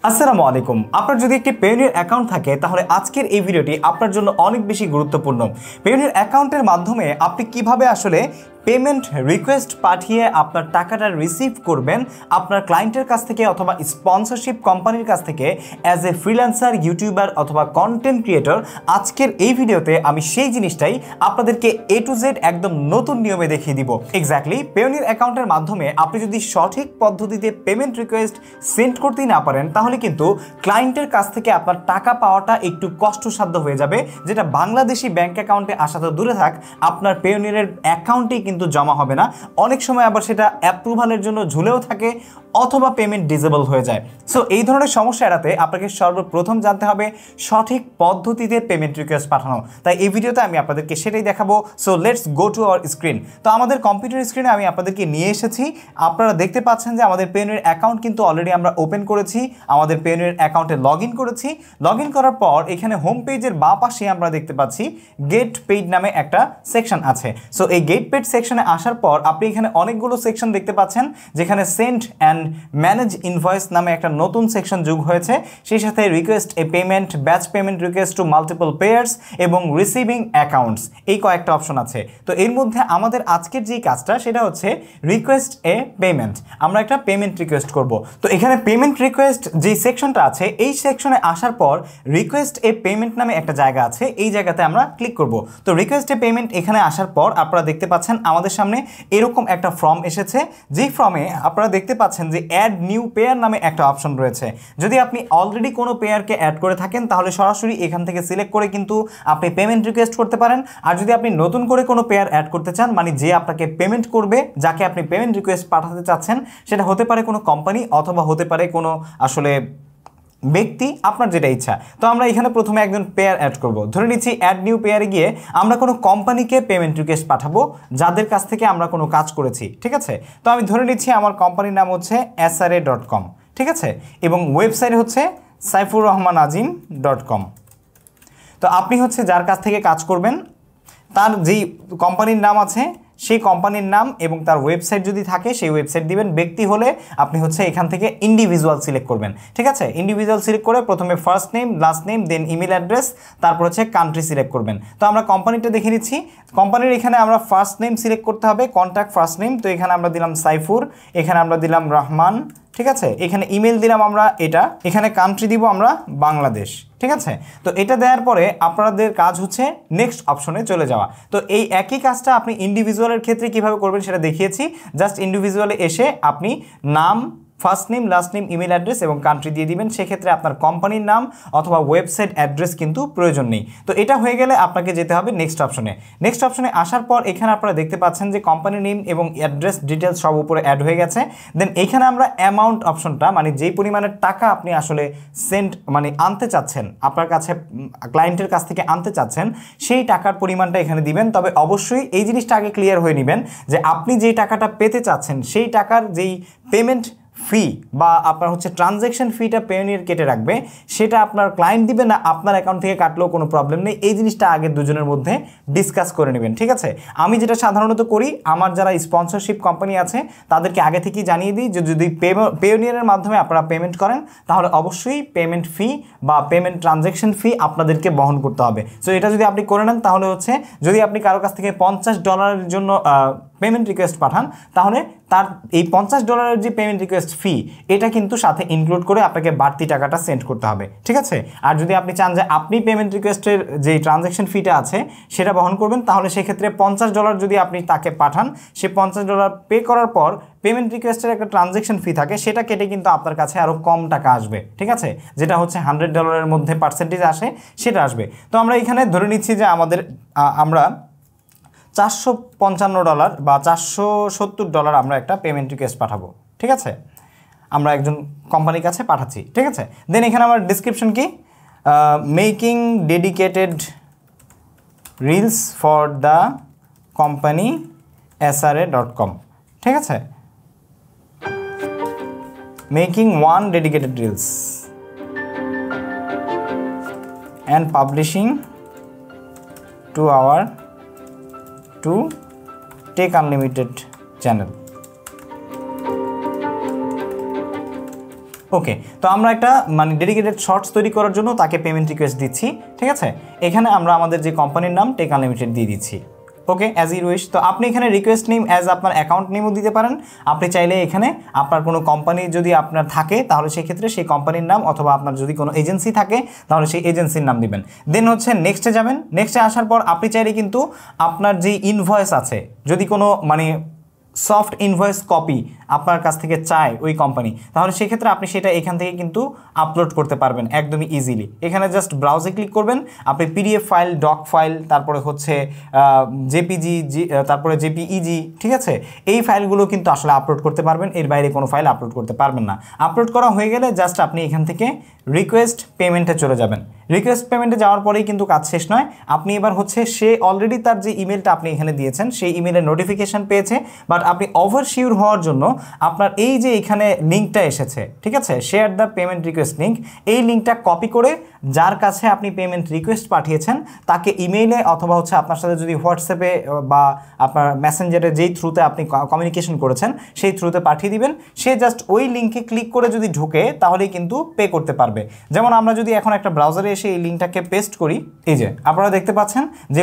আসসালামু আলাইকুম। আপনার যদি একটি পেওনিয়ার অ্যাকাউন্ট থাকে তাহলে আজকের এই ভিডিওটি আপনার জন্য অনেক বেশি গুরুত্বপূর্ণ। পেওনিয়ার অ্যাকাউন্টের মাধ্যমে আপনি কিভাবে আসলে পেমেন্ট রিকোয়েস্ট পাঠিয়ে আপনার টাকাটা রিসিভ করবেন আপনার ক্লায়েন্টের কাছ থেকে অথবা স্পন্সরশিপ কোম্পানির কাছ থেকে অ্যাজ এ ফ্রিল্যান্সার, ইউটিউবার অথবা কন্টেন্ট ক্রিয়েটর। আজকের এই ভিডিওতে আমি সেই জিনিসটাই আপনাদেরকে A to Z একদম নতুন নিয়মে দেখিয়ে দিব। এক্স্যাক্টলি পেওনিয়ার অ্যাকাউন্টের মাধ্যমে আপনি যদি সঠিক পদ্ধতিতে পেমেন্ট রিকোয়েস্ট সেন্ড করতেই না পারেন তাহলে কিন্তু ক্লায়েন্টের কাছ থেকে আপনার টাকা পাওয়াটা একটু কষ্টসাধ্য হয়ে যাবে, যেটা বাংলাদেশি ব্যাংক অ্যাকাউন্টে আসা তো দূরে থাক, আপনার পেওনিয়ারের অ্যাকাউন্টেই কিন্তু জমা হবে না। অনেক সময় আবার সেটা অ্যাপ্রুভালের জন্য ঝুলেও থাকে অথবা পেমেন্ট ডিসেবল হয়ে যায়। সো এই ধরনের সমস্যা এড়াতে আপনাকে সর্বপ্রথম জানতে হবে সঠিক পদ্ধতিতে পেমেন্ট রিকোয়েস্ট পাঠানো। তাই এই ভিডিওতে আমি আপনাদেরকে সেটাই দেখাবো। So let's go to our screen. তো আমাদের কম্পিউটার স্ক্রিনে আমি আপনাদেরকে নিয়ে এসেছি। আপনারা দেখতে পাচ্ছেন যে আমাদের পেওনিয়ার অ্যাকাউন্ট কিন্তু অলরেডি আমরা ওপেন করেছি, আমাদের পেওনিয়ার অ্যাকাউন্টে লগ ইন করেছি। লগ ইন করার পর এখানে হোম পেজের বাঁ পাশে আমরা দেখতে পাচ্ছি গেট পেইড নামে একটা সেকশন আছে। সো এই গেট পেইড সেকশনে আসার পর আপনি এখানে অনেকগুলো সেকশন দেখতে পাচ্ছেন, যেখানে সেন্ড অ্যান্ড ম্যানেজ ইনভয়েস নামে একটা নতুন সেকশন যোগ হয়েছে। সেই সাথে request A payment, batch payment request to multiple pairs এবং রিসিভিং অ্যাকাউন্টস, এই কয়েকটা অপশন আছে। তো এর মধ্যে আমাদের আজকের যে কাজটা সেটা হচ্ছে রিকোয়েস্ট এ পেমেন্ট। আমরা একটা পেমেন্ট রিকোয়েস্ট করব। তো এখানে পেমেন্ট রিকোয়েস্ট যে সেকশনটা আছে এই সেকশনে আসার পর রিকোয়েস্ট এ পেমেন্ট নামে একটা জায়গা আছে, এই জায়গাতে আমরা ক্লিক করব। তো রিকোয়েস্ট এ পেমেন্ট এখানে আসার পর আপনারা দেখতে পাচ্ছেন আমাদের সামনে এরকম একটা ফর্ম এসেছে, যেই ফর্মে আপনারা দেখতে পাচ্ছেন যে অ্যাড নিউ পেয়ার নামে একটা অপশন রয়েছে। যদি আপনি অলরেডি কোনো পেয়ারকে অ্যাড করে থাকেন তাহলে সরাসরি এখান থেকে সিলেক্ট করে কিন্তু আপনি পেমেন্ট রিকোয়েস্ট করতে পারেন। আর যদি আপনি নতুন করে কোনো পেয়ার অ্যাড করতে চান, মানে যে আপনাকে পেমেন্ট করবে, যাকে আপনি পেমেন্ট রিকোয়েস্ট পাঠাতে চাচ্ছেন, সেটা হতে পারে কোনো কোম্পানি অথবা হতে পারে কোনো আসলে ব্যক্তি, আপনার যেটা ইচ্ছা। তো আমরা এখানে প্রথমে একজন পেয়ার অ্যাড করব। ধরে নিচ্ছি অ্যাড নিউ পেয়ারে গিয়ে আমরা কোনো কোম্পানিকে পেমেন্ট রিকোয়েস্ট পাঠাবো যাদের কাছ থেকে আমরা কোনো কাজ করেছি, ঠিক আছে। তো আমি ধরে নিচ্ছি আমার কোম্পানির নাম হচ্ছে SRA.com, ঠিক আছে, এবং ওয়েবসাইট হচ্ছে saifurrahmanazim.com। তো আপনি হচ্ছে যার কাছ থেকে কাজ করবেন তার যেই কোম্পানির নাম আছে সেই কোম্পানির নাম এবং তার ওয়েবসাইট যদি থাকে সেই ওয়েবসাইট দিবেন। ব্যক্তি হলে আপনি হচ্ছে এখান থেকে ইন্ডিভিজুয়াল সিলেক্ট করবেন, ঠিক আছে। ইন্ডিভিজুয়াল সিলেক্ট করে প্রথমে ফার্স্ট নেম, লাস্ট নেম, দেন ইমেল অ্যাড্রেস, তারপর হচ্ছে কান্ট্রি সিলেক্ট করবেন। তো আমরা কোম্পানিটা দেখে নিচ্ছি। কোম্পানির এখানে আমরা ফার্স্ট নেম সিলেক্ট করতে হবে, কন্ট্যাক্ট ফার্স্ট নেম। তো এখানে আমরা দিলাম সাইফুর, এখানে আমরা দিলাম রহমান, ঠিক আছে। এখানে ইমেল দিলাম আমরা এটা, এখানে কান্ট্রি দিব আমরা বাংলাদেশ, ঠিক আছে। তো এটা দেওয়ার পরে আপনাদের কাজ হচ্ছে নেক্সট অপশনে চলে যাওয়া। তো এই একই কাজটা আপনি ইন্ডিভিজুয়ালের ক্ষেত্রে কিভাবে করবেন সেটা দেখিয়েছি। জাস্ট ইন্ডিভিজুয়ালে এসে আপনি নাম, first name, last name, email address এবং কান্ট্রি দিয়ে দিবেন। সেক্ষেত্রে আপনার কোম্পানির নাম অথবা ওয়েবসাইট অ্যাড্রেস কিন্তু প্রয়োজন নেই। তো এটা হয়ে গেলে আপনাকে যেতে হবে নেক্সট অপশনে। নেক্সট অপশনে আসার পর এখানে আপনারা দেখতে পাচ্ছেন যে কোম্পানি নেম এবং অ্যাড্রেস ডিটেলস সব উপরে অ্যাড হয়ে গেছে। দেন এখানে আমরা অ্যামাউন্ট অপশনটা, মানে যেই পরিমাণের টাকা আপনি আসলে সেন্ড মানে আনতে চাচ্ছেন, আপনার কাছে ক্লায়েন্টের কাছ থেকে আনতে চাচ্ছেন, সেই টাকার পরিমাণটা এখানে দিবেন। তবে অবশ্যই এই জিনিসটা আগে ক্লিয়ার হয়ে নেবেন যে আপনি যেই টাকাটা পেতে চাচ্ছেন সেই টাকার যেই পেমেন্ট ফি বা আপনার হচ্ছে ট্রানজ্যাকশন ফিটা পেওনিয়ার কেটে রাখবে, সেটা আপনার ক্লায়েন্ট দিবে না আপনার অ্যাকাউন্ট থেকে কাটলেও কোনো প্রবলেম নেই। এই জিনিসটা আগে দুজনের মধ্যে ডিসকাস করে নেবেন, ঠিক আছে। আমি যেটা সাধারণত করি, আমার যারা স্পন্সরশিপ কোম্পানি আছে তাদেরকে আগে থেকেই জানিয়ে দিই যে যদি পেওনিয়ারের মাধ্যমে আপনারা পেমেন্ট করেন তাহলে অবশ্যই পেমেন্ট ফি বা পেমেন্ট ট্রানজ্যাকশন ফি আপনাদেরকে বহন করতে হবে। সো এটা যদি আপনি করে নেন তাহলে হচ্ছে যদি আপনি কারো কাছ থেকে $50 জন্য পেমেন্ট রিকোয়েস্ট পাঠান তাহলে তার এই $50 যে পেমেন্ট রিকোয়েস্ট ফি এটা কিন্তু সাথে ইনক্লুড করে আপনাকে বাড়তি টাকাটা সেন্ড করতে হবে, ঠিক আছে। আর যদি আপনি চান যে আপনি পেমেন্ট রিকোয়েস্টের যে ট্রানজ্যাকশন ফিটা আছে সেটা বহন করবেন তাহলে সেক্ষেত্রে $50 যদি আপনি তাকে পাঠান, সে $50 পে করার পর পেমেন্ট রিকোয়েস্টের একটা ট্রানজ্যাকশন ফি থাকে, সেটা কেটে কিন্তু আপনার কাছে আরও কম টাকা আসবে, ঠিক আছে, যেটা হচ্ছে $100 মধ্যে পার্সেন্টেজ আসে সেটা আসবে। তো আমরা এখানে ধরে নিচ্ছি যে আমরা $455 বা $470 আমরা একটা পেমেন্ট রিকোয়েস্ট পাঠাবো, ঠিক আছে। আমরা একজন কোম্পানির কাছে পাঠাচ্ছি, ঠিক আছে। দেন এখানে আমার ডিসক্রিপশন কি, making dedicated reels for the company SRA.com, ঠিক আছে। Making 1 dedicated reels and publishing to Tech Unlimited channel. ওকে, তো আমরা একটা মানে ডেডিকেটেড শর্টস তৈরি করার জন্য তাকে পেমেন্ট রিকোয়েস্ট দিচ্ছি, ঠিক আছে। এখানে আমরা আমাদের যে কোম্পানির নাম টেক আনলিমিটেড দিয়ে দিচ্ছি। ওকে, অ্যাজ ইউ উইশ। তো আপনি এখানে রিকোয়েস্ট নেম অ্যাজ আপনার অ্যাকাউন্ট নেমও দিতে পারেন। আপনি চাইলে এখানে আপনার কোনো কোম্পানি যদি আপনার থাকে তাহলে সেই ক্ষেত্রে সেই কোম্পানির নাম, অথবা আপনার যদি কোনো এজেন্সি থাকে তাহলে সেই এজেন্সির নাম দিবেন। দেন হচ্ছে নেক্সটে যাবেন। নেক্সটে আসার পর আপনি চাইলে কিন্তু আপনার যে ইনভয়েস আছে, যদি কোনো মানে সফট ইনভয়েস কপি আপনার কাছ থেকে চায় ওই কোম্পানি, তাহলে সেক্ষেত্রে আপনি সেটা এখান থেকে কিন্তু আপলোড করতে পারবেন একদমই ইজিলি। এখানে জাস্ট ব্রাউজে ক্লিক করবেন, আপনি পিডিএফ ফাইল, ডক ফাইল, তারপরে হচ্ছে জেপিজি, তারপরে জেপিইজি, ঠিক আছে, এই ফাইলগুলো কিন্তু আসলে আপলোড করতে পারবেন। এর বাইরে কোনো ফাইল আপলোড করতে পারবেন না। আপলোড করা হয়ে গেলে জাস্ট আপনি এখান থেকে রিকোয়েস্ট পেমেন্টে চলে যাবেন। রিকোয়েস্ট পেমেন্টে যাওয়ার পরেই কিন্তু কাজ শেষ নয়। আপনি এবার হচ্ছে সে অলরেডি তার যে ইমেলটা আপনি এখানে দিয়েছেন সেই ইমেলের নোটিফিকেশান পেয়েছে, বাট আপনি ওভারশিওর হওয়ার জন্য আপনার এই যে এখানে লিঙ্কটা এসেছে, ঠিক আছে, share the payment request link, এই লিঙ্কটা কপি করে যার কাছে আপনি পেমেন্ট রিকোয়েস্ট পাঠিয়েছেন তাকে ইমেইলে অথবা হচ্ছে আপনার সাথে যদি হোয়াটসঅ্যাপে বা আপনার মেসেঞ্জারে যেই থ্রুতে আপনি কমিউনিকেশন করেছেন সেই থ্রুতে পাঠিয়ে দিবেন। সে জাস্ট ওই লিঙ্কে ক্লিক করে যদি ঢুকে তাহলেই কিন্তু পে করতে পারবে। যেমন আমরা যদি এখন একটা ব্রাউজারে এসে এই লিঙ্কটাকে পেস্ট করি, এই যে আপনারা দেখতে পাচ্ছেন যে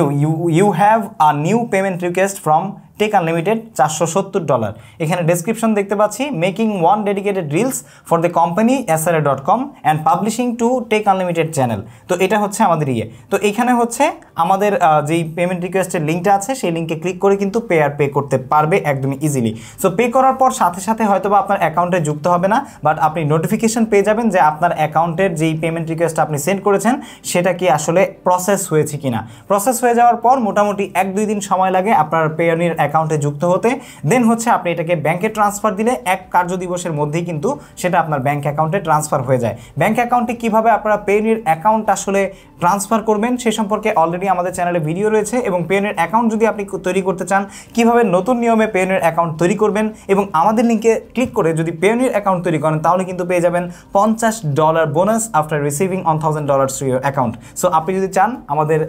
you have a new payment request from Tech Unlimited $470। এখানে ডেসক্রিপশন দেখতে পাচ্ছি, making one dedicated reels for the company SRA.com and publishing to Tech Unlimited channel. তো এটা হচ্ছে আমাদের তো এখানে হচ্ছে আমাদের যেই পেমেন্ট রিকোয়েস্টের লিঙ্কটা আছে সেই লিঙ্কে ক্লিক করে কিন্তু পে করতে পারবে একদমই ইজিলি। সো পে করার পর সাথে সাথে হয়তো বা আপনার অ্যাকাউন্টে যুক্ত হবে না, বাট আপনি নোটিফিকেশন পেয়ে যাবেন যে আপনার অ্যাকাউন্টের যেই পেমেন্ট রিকোয়েস্ট আপনি সেন্ড করেছেন সেটা কি আসলে প্রসেস হয়েছে কিনা। প্রসেস হয়ে যাওয়ার পর মোটামুটি 1-2 দিন সময় লাগে আপনার পেওনির অ্যাকাউন্টে যুক্ত হতে। দেন হচ্ছে আপনি এটাকে ব্যাংকে ট্রান্সফার দিলে 1 কার্যদিবসের মধ্যেই কিন্তু সেটা আপনার ব্যাংক অ্যাকাউন্টে ট্রান্সফার হয়ে যায়। ব্যাংক অ্যাকাউন্টে কীভাবে আপনারা পেওনির অ্যাকাউন্ট আসলে ট্রান্সফার করবেন সে সম্পর্কে অলরেডি আমাদের চ্যানেলে ভিডিও রয়েছে, এবং পেওনির অ্যাকাউন্ট যদি আপনি তৈরি করতে চান, কীভাবে নতুন নিয়মে পেওনির অ্যাকাউন্ট তৈরি করবেন, এবং আমাদের লিঙ্কে ক্লিক করে যদি পেওনির অ্যাকাউন্ট তৈরি করেন তাহলে কিন্তু পেয়ে যাবেন $50 bonus after receiving $1000 to your account. So আপনি যদি চান আমাদের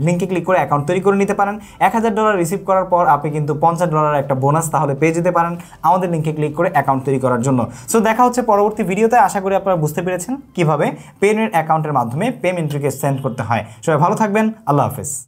লিঙ্কে ক্লিক করে অ্যাকাউন্ট তৈরি করে নিতে পারেন। $1000 রিসিভ করার পর আপনি কিন্তু $50 একটা বোনাস তাহলে পেয়ে যেতে পারেন আমাদের লিঙ্কে ক্লিক করে অ্যাকাউন্ট তৈরি করার জন্য। সো দেখা হচ্ছে পরবর্তী ভিডিওতে। আশা করি আপনারা বুঝতে পেরেছেন কিভাবে পেওনির অ্যাকাউন্টের মাধ্যমে পেমেন্ট রিকোয়েস্ট সেন্ড করতে হয়। সবাই ভালো থাকবেন, আল্লাহ হাফেজ।